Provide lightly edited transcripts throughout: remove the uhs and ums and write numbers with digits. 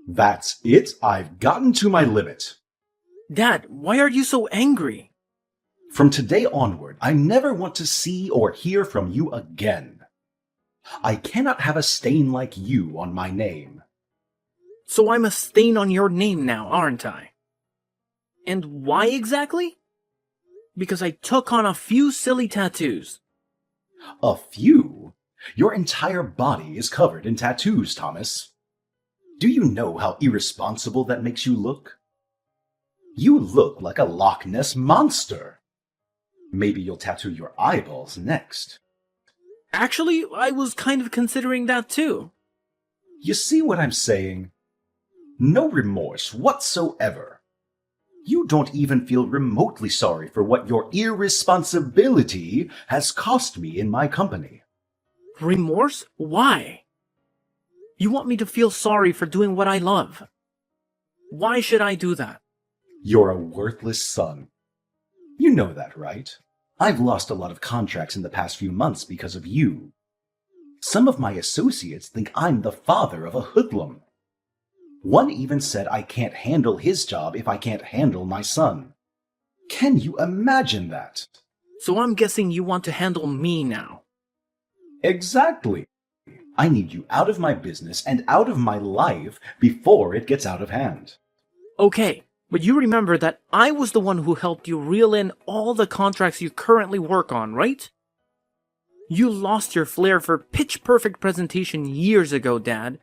That's it. I've gotten to my limit. Dad, why are you so angry? From today onward, I never want to see or hear from you again. I cannot have a stain like you on my name. So I'm a stain on your name now, aren't I? And why exactly? Because I took on a few silly tattoos. A few? Your entire body is covered in tattoos, Thomas. Do you know how irresponsible that makes you look? You look like a Loch Ness monster. Maybe you'll tattoo your eyeballs next. Actually, I was kind of considering that too. You see what I'm saying? No remorse whatsoever. You don't even feel remotely sorry for what your irresponsibility has cost me in my company. Remorse? Why? You want me to feel sorry for doing what I love. Why should I do that? You're a worthless son. You know that, right? I've lost a lot of contracts in the past few months because of you. Some of my associates think I'm the father of a hoodlum. One even said I can't handle his job if I can't handle my son. Can you imagine that? So I'm guessing you want to handle me now. Exactly. I need you out of my business and out of my life before it gets out of hand. Okay, but you remember that I was the one who helped you reel in all the contracts you currently work on, right? You lost your flair for pitch-perfect presentation years ago, Dad.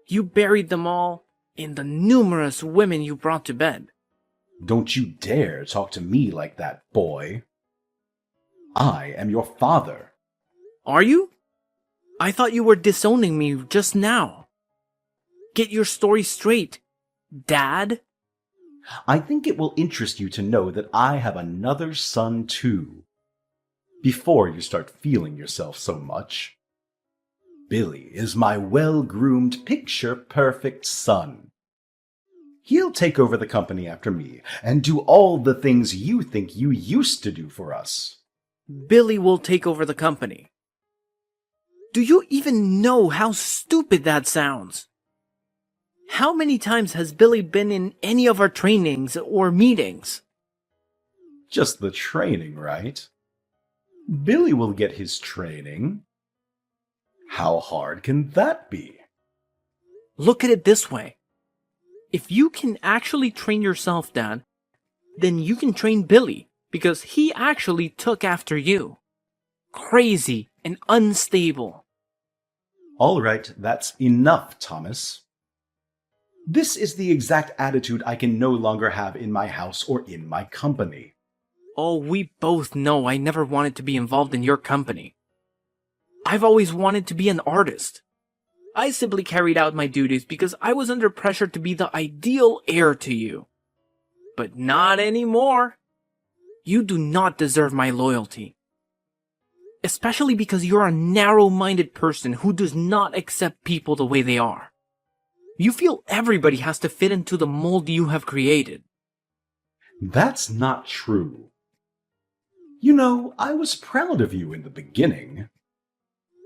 You buried them all in the numerous women you brought to bed. Don't you dare talk to me like that, boy. I am your father. Are you? I thought you were disowning me just now. Get your story straight, Dad. I think it will interest you to know that I have another son too. Before you start feeling yourself so much. Billy is my well-groomed, picture-perfect son. He'll take over the company after me and do all the things you think you used to do for us. Billy will take over the company. Do you even know how stupid that sounds? How many times has Billy been in any of our trainings or meetings? Just the training, right? Billy will get his training. How hard can that be? Look at it this way. If you can actually train yourself, Dad, then you can train Billy, because he actually took after you. Crazy and unstable. All right, that's enough, Thomas. This is the exact attitude I can no longer have in my house or in my company. Oh, we both know I never wanted to be involved in your company. I've always wanted to be an artist. I simply carried out my duties because I was under pressure to be the ideal heir to you. But not anymore. You do not deserve my loyalty. Especially because you're a narrow-minded person who does not accept people the way they are. You feel everybody has to fit into the mold you have created. That's not true. You know, I was proud of you in the beginning.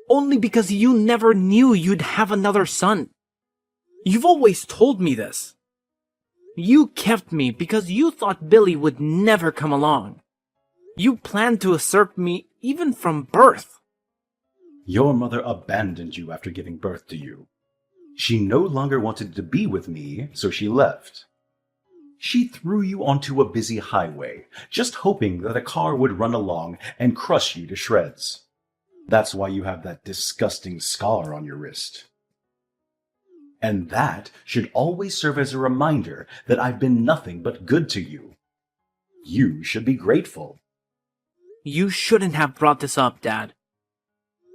Only because you never knew you'd have another son. You've always told me this. You kept me because you thought Billy would never come along. You planned to usurp me even from birth. Your mother abandoned you after giving birth to you. She no longer wanted to be with me, so she left. She threw you onto a busy highway, just hoping that a car would run along and crush you to shreds. That's why you have that disgusting scar on your wrist. And that should always serve as a reminder that I've been nothing but good to you. You should be grateful. You shouldn't have brought this up, Dad.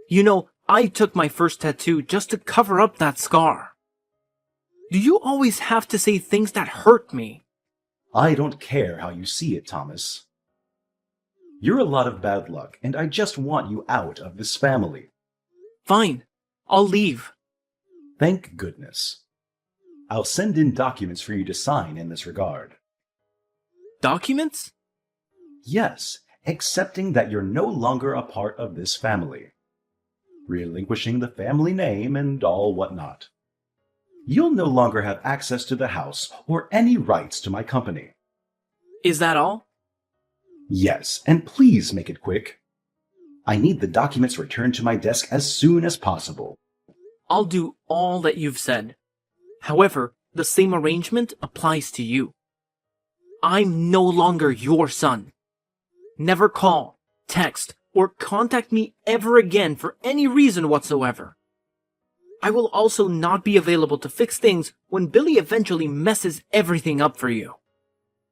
You know, I took my first tattoo just to cover up that scar. Do you always have to say things that hurt me? I don't care how you see it, Thomas. You're a lot of bad luck, and I just want you out of this family. Fine, I'll leave. Thank goodness. I'll send in documents for you to sign in this regard. Documents? Yes, accepting that you're no longer a part of this family. Relinquishing the family name and all whatnot. You'll no longer have access to the house or any rights to my company. Is that all? Yes, and please make it quick. I need the documents returned to my desk as soon as possible. I'll do all that you've said. However, the same arrangement applies to you. I'm no longer your son. Never call, text, or contact me ever again for any reason whatsoever. I will also not be available to fix things when Billy eventually messes everything up for you.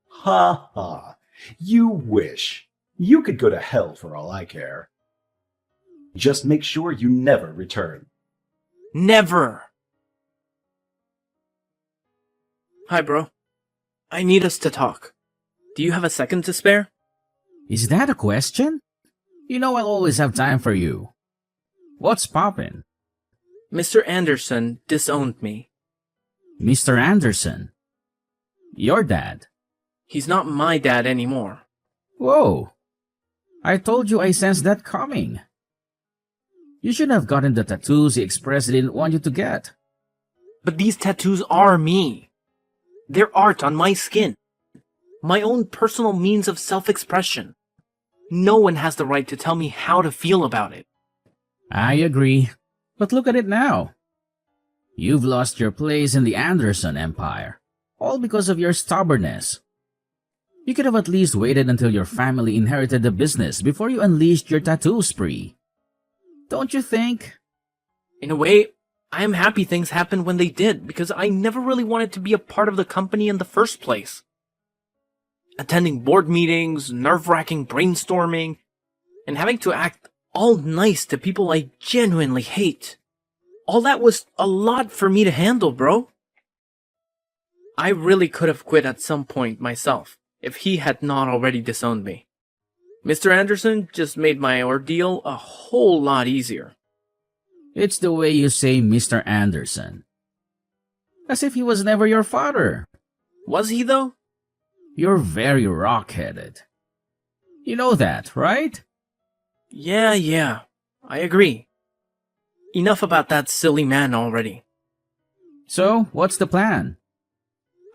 Ha ha. You wish. You could go to hell for all I care. Just make sure you never return. Never! Hi, bro. I need us to talk. Do you have a second to spare? Is that a question? You know I'll always have time for you. What's poppin'? Mr. Anderson disowned me. Mr. Anderson? Your dad? He's not my dad anymore. Whoa! I told you I sensed that coming. You should have gotten the tattoos he expressed didn't want you to get. But these tattoos are me. They're art on my skin. My own personal means of self-expression. No one has the right to tell me how to feel about it. I agree. But look at it now. You've lost your place in the Anderson empire, all because of your stubbornness. You could have at least waited until your family inherited the business before you unleashed your tattoo spree. Don't you think? In a way, I am happy things happened when they did, because I never really wanted to be a part of the company in the first place. Attending board meetings, nerve-wracking brainstorming, and having to act all nice to people I genuinely hate. All that was a lot for me to handle, bro. I really could have quit at some point myself, if he had not already disowned me. Mr. Anderson just made my ordeal a whole lot easier. It's the way you say Mr. Anderson. As if he was never your father. Was he, though? You're very rock-headed. You know that, right? Yeah, I agree. Enough about that silly man already. So, what's the plan?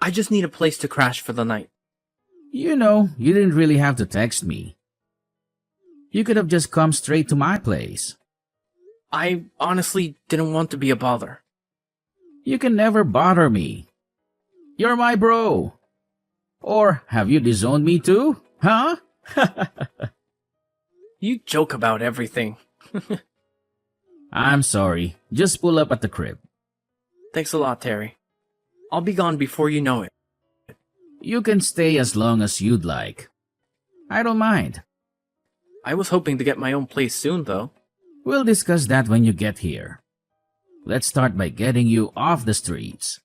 I just need a place to crash for the night. You know, you didn't really have to text me. You could have just come straight to my place. I honestly didn't want to be a bother. You can never bother me. You're my bro. Or have you disowned me too? Huh? You joke about everything. I'm sorry. Just pull up at the crib. Thanks a lot, Terry. I'll be gone before you know it. You can stay as long as you'd like. I don't mind. I was hoping to get my own place soon, though. We'll discuss that when you get here. Let's start by getting you off the streets.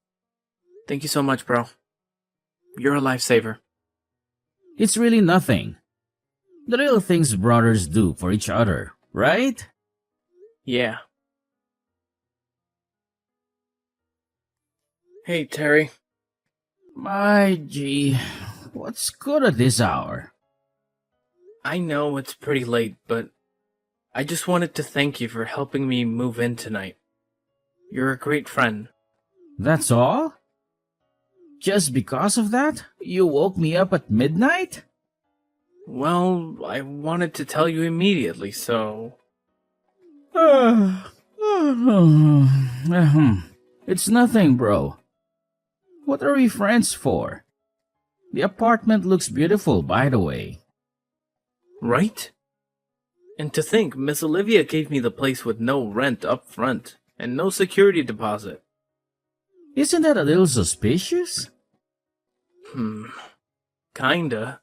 Thank you so much, bro. You're a lifesaver. It's really nothing. The little things brothers do for each other, right? Yeah. Hey, Terry. My gee, what's good at this hour? I know it's pretty late, but I just wanted to thank you for helping me move in tonight. You're a great friend. That's all? Just because of that, you woke me up at midnight? Well, I wanted to tell you immediately, so... It's nothing, bro. What are we friends for? The apartment looks beautiful, by the way. Right? And to think, Miss Olivia gave me the place with no rent up front, and no security deposit. Isn't that a little suspicious? Kinda.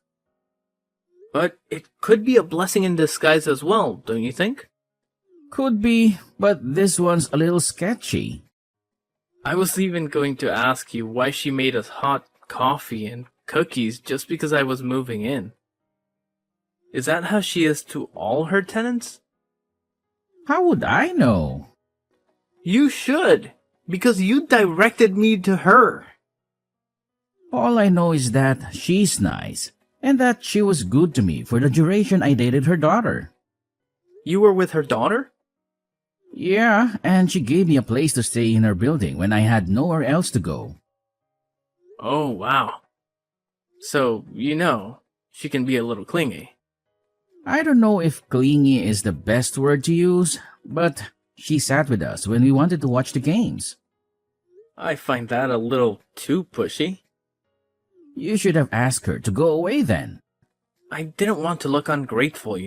But it could be a blessing in disguise as well, don't you think? Could be, but this one's a little sketchy. I was even going to ask you why she made us hot coffee and cookies just because I was moving in. Is that how she is to all her tenants? How would I know? You should, because you directed me to her. All I know is that she's nice, and that she was good to me for the duration I dated her daughter. You were with her daughter? Yeah, and she gave me a place to stay in her building when I had nowhere else to go. Oh, wow. So, she can be a little clingy. I don't know if clingy is the best word to use, but she sat with us when we wanted to watch the games. I find that a little too pushy. You should have asked her to go away then. I didn't want to look ungrateful,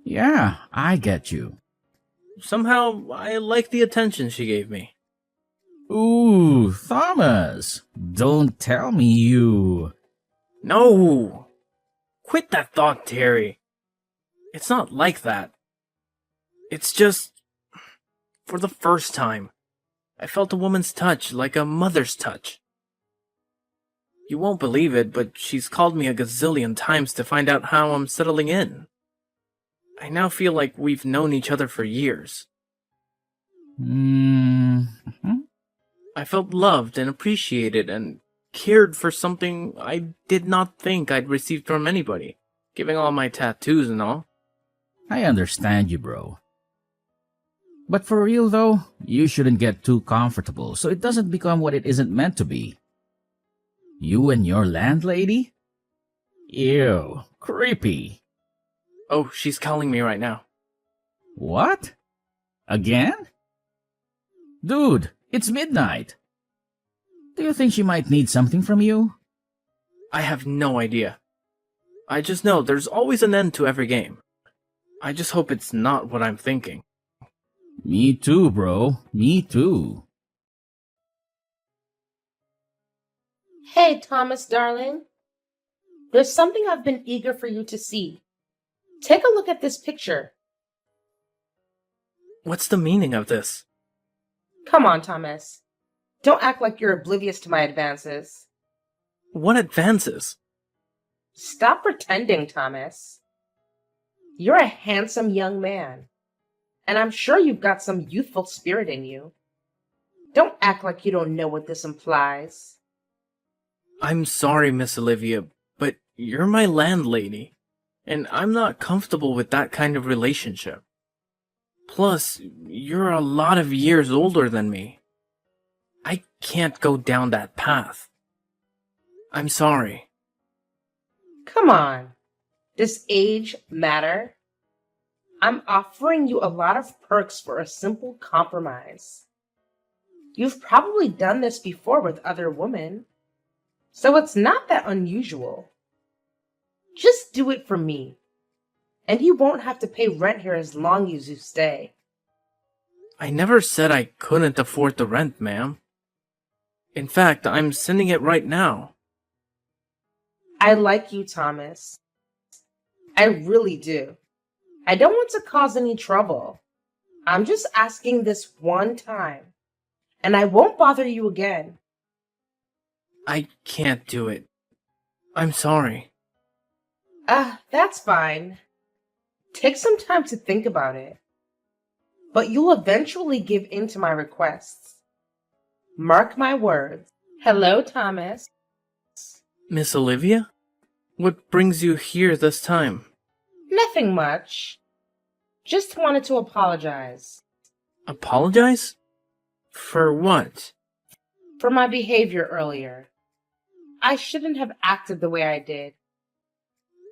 Yeah, I get you. Somehow, I like the attention she gave me. Ooh, Thomas, don't tell me you... No! Quit that thought, Terry. It's not like that. It's just... For the first time, I felt a woman's touch like a mother's touch. You won't believe it, but she's called me a gazillion times to find out how I'm settling in. I now feel like we've known each other for years. I felt loved and appreciated and cared for something I did not think I'd received from anybody, giving all my tattoos and all. I understand you, bro. But for real though, you shouldn't get too comfortable so it doesn't become what it isn't meant to be. You and your landlady? Ew, creepy. Oh, she's calling me right now. What? Again? Dude, it's midnight. Do you think she might need something from you? I have no idea. I just know there's always an end to every game. I just hope it's not what I'm thinking. Me too, bro. Me too. Hey, Thomas, darling. There's something I've been eager for you to see. Take a look at this picture. What's the meaning of this? Come on, Thomas. Don't act like you're oblivious to my advances. What advances? Stop pretending, Thomas. You're a handsome young man, and I'm sure you've got some youthful spirit in you. Don't act like you don't know what this implies. I'm sorry, Miss Olivia, but you're my landlady, and I'm not comfortable with that kind of relationship. Plus, you're a lot of years older than me. I can't go down that path. I'm sorry. Come on. Does age matter? I'm offering you a lot of perks for a simple compromise. You've probably done this before with other women, so it's not that unusual. Just do it for me, and you won't have to pay rent here as long as you stay. I never said I couldn't afford the rent, ma'am. In fact, I'm sending it right now. I like you, Thomas. I really do. I don't want to cause any trouble. I'm just asking this one time, and I won't bother you again. I can't do it. I'm sorry. That's fine. Take some time to think about it. But you'll eventually give in to my requests. Mark my words. Hello, Thomas. Miss Olivia? What brings you here this time? Nothing much. Just wanted to apologize. Apologize? For what? For my behavior earlier. I shouldn't have acted the way I did.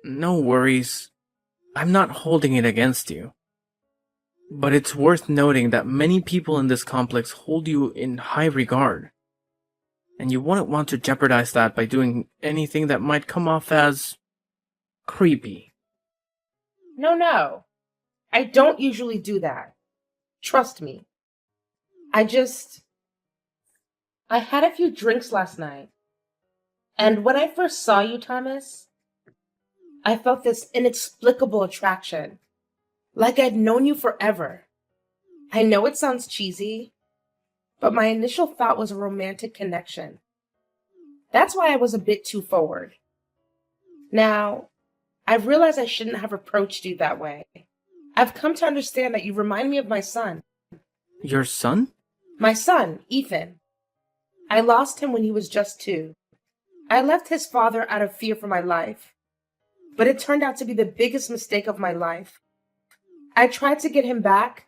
No worries. I'm not holding it against you. But it's worth noting that many people in this complex hold you in high regard. And you wouldn't want to jeopardize that by doing anything that might come off as creepy. No. I don't usually do that. Trust me. I had a few drinks last night. And when I first saw you, Thomas, I felt this inexplicable attraction. Like I'd known you forever. I know it sounds cheesy, but my initial thought was a romantic connection. That's why I was a bit too forward. Now, I realize I shouldn't have approached you that way. I've come to understand that you remind me of my son. Your son? My son, Ethan. I lost him when he was just 2. I left his father out of fear for my life, but it turned out to be the biggest mistake of my life. I tried to get him back,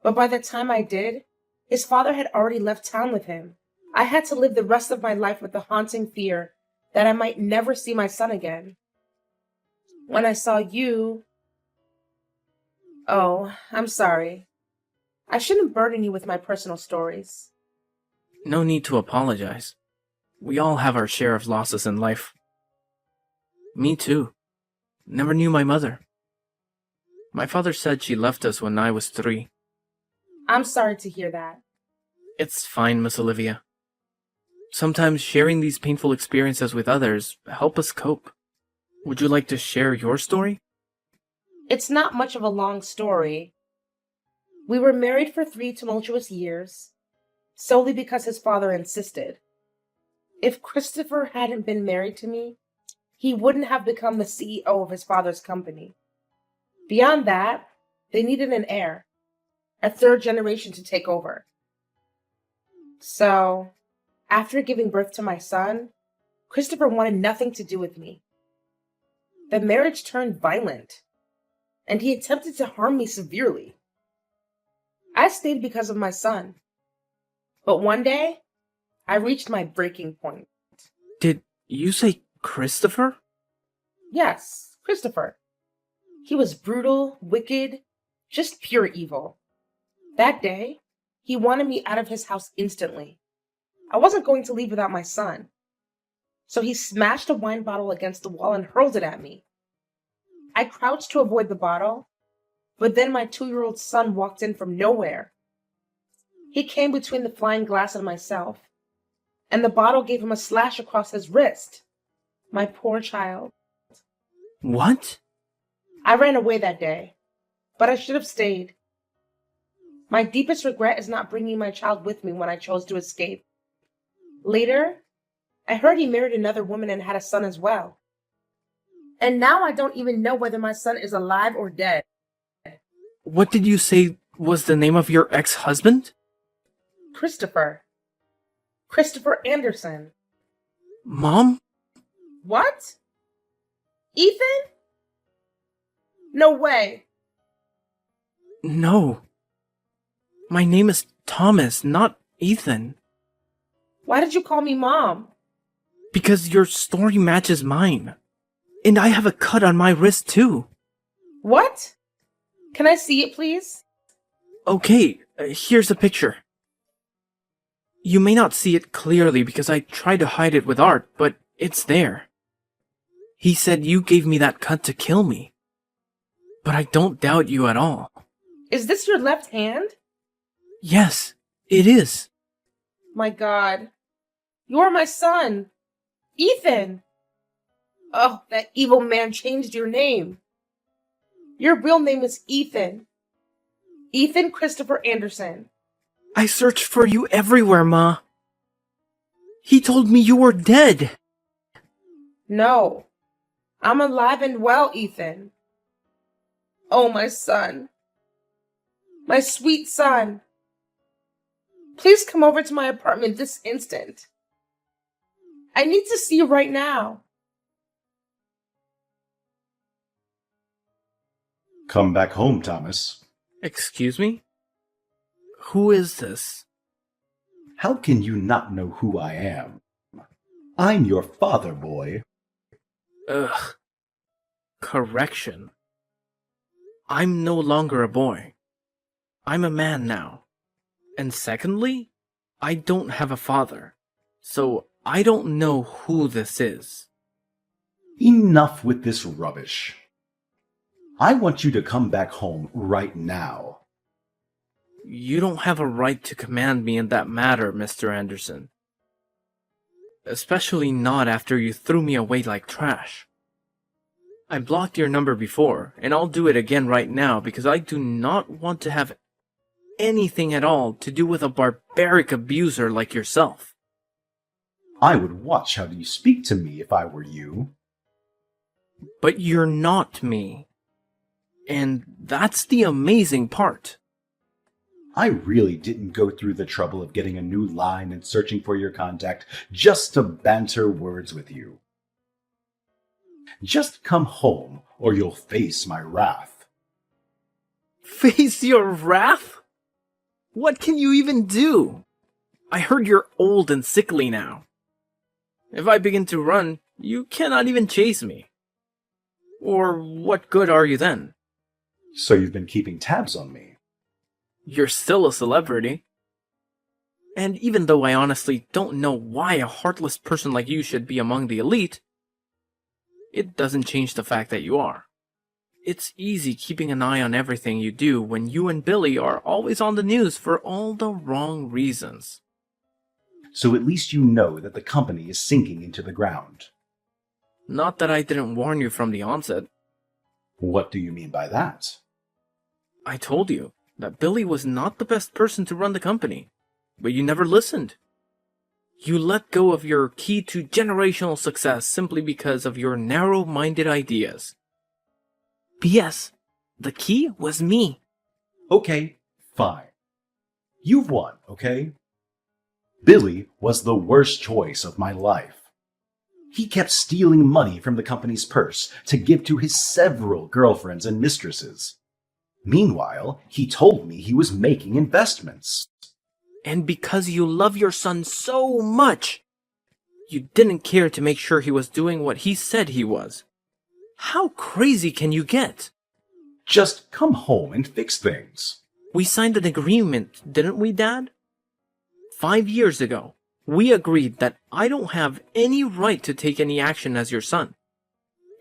But by the time I did, his father had already left town with him. I had to live the rest of my life with the haunting fear that I might never see my son again. When I saw you... Oh, I'm sorry. I shouldn't burden you with my personal stories. No need to apologize. We all have our share of losses in life. Me too. Never knew my mother. My father said she left us when I was 3. I'm sorry to hear that. It's fine, Miss Olivia. Sometimes sharing these painful experiences with others help us cope. Would you like to share your story? It's not much of a long story. We were married for 3 tumultuous years, solely because his father insisted. If Christopher hadn't been married to me, he wouldn't have become the CEO of his father's company. Beyond that, they needed an heir, a 3rd generation to take over. So, after giving birth to my son, Christopher wanted nothing to do with me. The marriage turned violent, and he attempted to harm me severely. I stayed because of my son. But one day, I reached my breaking point. Did you say Christopher? Yes, Christopher. He was brutal, wicked, just pure evil. That day, he wanted me out of his house instantly. I wasn't going to leave without my son. So he smashed a wine bottle against the wall and hurled it at me. I crouched to avoid the bottle, but then my 2-year-old son walked in from nowhere. He came between the flying glass and myself, and the bottle gave him a slash across his wrist. My poor child. What? I ran away that day, but I should have stayed. My deepest regret is not bringing my child with me when I chose to escape. Later, I heard he married another woman and had a son as well. And now I don't even know whether my son is alive or dead. What did you say was the name of your ex-husband? Christopher. Christopher Anderson. Mom? What? Ethan? No way. No. My name is Thomas, not Ethan. Why did you call me Mom? Because your story matches mine. And I have a cut on my wrist too. What? Can I see it, please? Okay, here's a picture. You may not see it clearly because I tried to hide it with art, but it's there. He said you gave me that cut to kill me. But I don't doubt you at all. Is this your left hand? Yes, it is. My God. You are my son. Ethan. Oh, that evil man changed your name. Your real name is Ethan. Ethan Christopher Anderson. I searched for you everywhere, Ma. He told me you were dead. No. I'm alive and well, Ethan. Oh, my son. My sweet son. Please come over to my apartment this instant. I need to see you right now. Come back home, Thomas. Excuse me? Who is this? How can you not know who I am? I'm your father, boy. Ugh. Correction. I'm no longer a boy. I'm a man now. And secondly, I don't have a father. So I don't know who this is. Enough with this rubbish. I want you to come back home right now. You don't have a right to command me in that matter, Mr. Anderson. Especially not after you threw me away like trash. I blocked your number before, and I'll do it again right now because I do not want to have anything at all to do with a barbaric abuser like yourself. I would watch how you speak to me if I were you. But you're not me. And that's the amazing part. I really didn't go through the trouble of getting a new line and searching for your contact just to banter words with you. Just come home, or you'll face my wrath. Face your wrath? What can you even do? I heard you're old and sickly now. If I begin to run, you cannot even chase me. Or what good are you then? So you've been keeping tabs on me. You're still a celebrity. And even though I honestly don't know why a heartless person like you should be among the elite, it doesn't change the fact that you are. It's easy keeping an eye on everything you do when you and Billy are always on the news for all the wrong reasons. So at least you know that the company is sinking into the ground. Not that I didn't warn you from the onset. What do you mean by that? I told you that Billy was not the best person to run the company, but you never listened. You let go of your key to generational success simply because of your narrow-minded ideas. P.S. The key was me. Okay, fine. You've won, okay? Billy was the worst choice of my life. He kept stealing money from the company's purse to give to his several girlfriends and mistresses. Meanwhile, he told me he was making investments. And because you love your son so much, you didn't care to make sure he was doing what he said he was. How crazy can you get? Just come home and fix things. We signed an agreement, didn't we, Dad? 5 years ago, we agreed that I don't have any right to take any action as your son.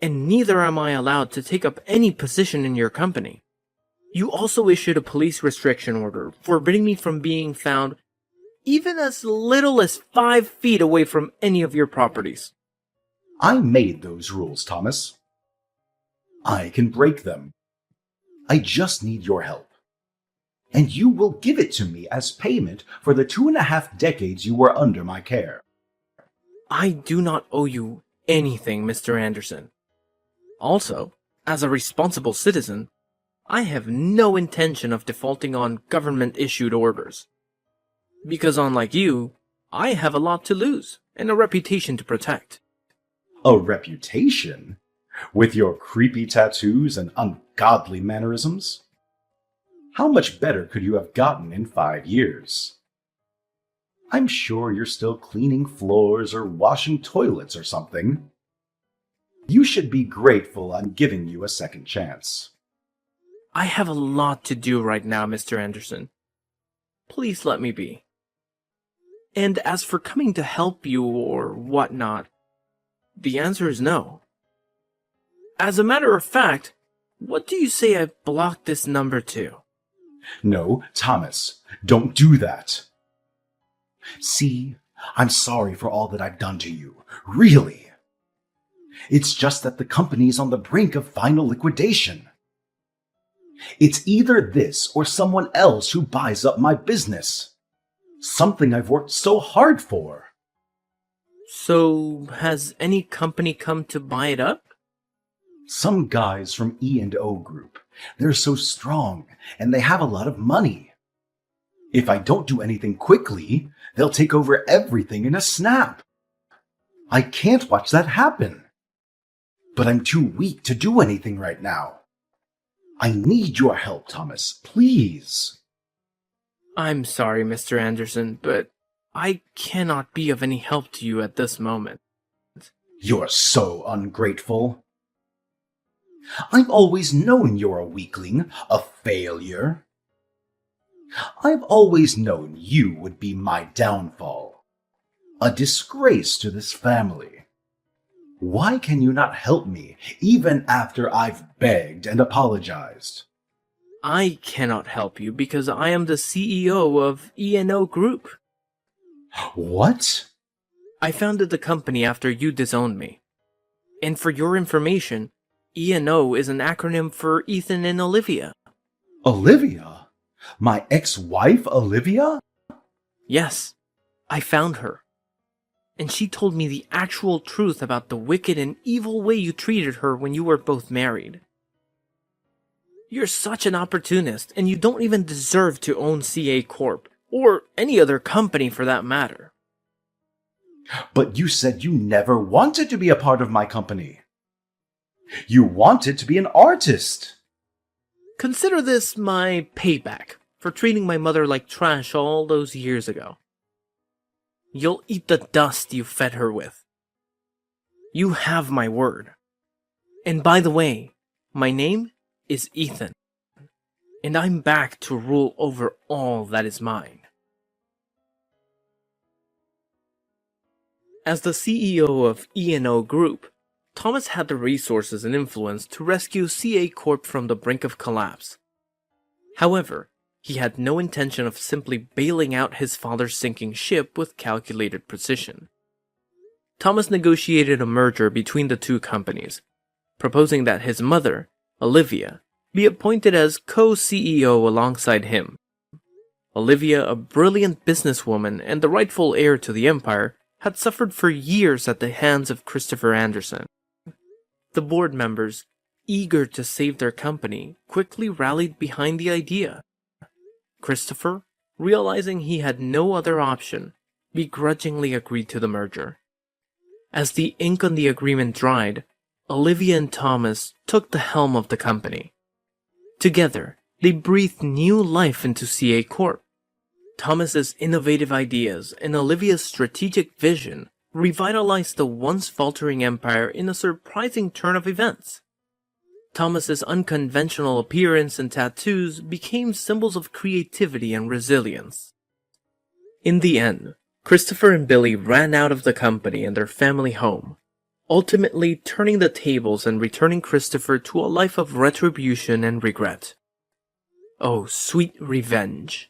And neither am I allowed to take up any position in your company. You also issued a police restriction order forbidding me from being found even as little as 5 feet away from any of your properties. I made those rules, Thomas. I can break them. I just need your help. And you will give it to me as payment for the 2.5 decades you were under my care. I do not owe you anything, Mr. Anderson. Also, as a responsible citizen, I have no intention of defaulting on government-issued orders. Because unlike you, I have a lot to lose and a reputation to protect. A reputation? With your creepy tattoos and ungodly mannerisms? How much better could you have gotten in 5 years? I'm sure you're still cleaning floors or washing toilets or something. You should be grateful I'm giving you a second chance. I have a lot to do right now, Mr. Anderson. Please let me be. And as for coming to help you or whatnot, the answer is no. As a matter of fact, what do you say I blocked this number to? No, Thomas, don't do that. See, I'm sorry for all that I've done to you. Really. It's just that the company is on the brink of final liquidation. It's either this or someone else who buys up my business. Something I've worked so hard for. So, has any company come to buy it up? Some guys from E&O Group. They're so strong, and they have a lot of money. If I don't do anything quickly, they'll take over everything in a snap. I can't watch that happen. But I'm too weak to do anything right now. I need your help, Thomas, please. I'm sorry, Mr. Anderson, but I cannot be of any help to you at this moment. You're so ungrateful. I've always known you're a weakling, a failure. I've always known you would be my downfall, a disgrace to this family. Why can you not help me, even after I've begged and apologized? I cannot help you because I am the CEO of E&O Group. What? I founded the company after you disowned me. And for your information, E&O is an acronym for Ethan and Olivia. Olivia? My ex-wife, Olivia? Yes, I found her. And she told me the actual truth about the wicked and evil way you treated her when you were both married. You're such an opportunist, and you don't even deserve to own CA Corp, or any other company for that matter. But you said you never wanted to be a part of my company. You wanted to be an artist. Consider this my payback for treating my mother like trash all those years ago. You'll eat the dust you fed her with. You have my word. And by the way, my name is Ethan, and I'm back to rule over all that is mine. As the CEO of E&O Group, Thomas had the resources and influence to rescue CA Corp from the brink of collapse. However, he had no intention of simply bailing out his father's sinking ship with calculated precision. Thomas negotiated a merger between the two companies, proposing that his mother, Olivia, be appointed as co-CEO alongside him. Olivia, a brilliant businesswoman and the rightful heir to the empire, had suffered for years at the hands of Christopher Anderson. The board members, eager to save their company, quickly rallied behind the idea. Christopher, realizing he had no other option, begrudgingly agreed to the merger. As the ink on the agreement dried, Olivia and Thomas took the helm of the company. Together, they breathed new life into CA Corp. Thomas's innovative ideas and Olivia's strategic vision revitalized the once faltering empire in a surprising turn of events. Thomas's unconventional appearance and tattoos became symbols of creativity and resilience. In the end, Christopher and Billy ran out of the company and their family home, ultimately turning the tables and returning Christopher to a life of retribution and regret. Oh, sweet revenge.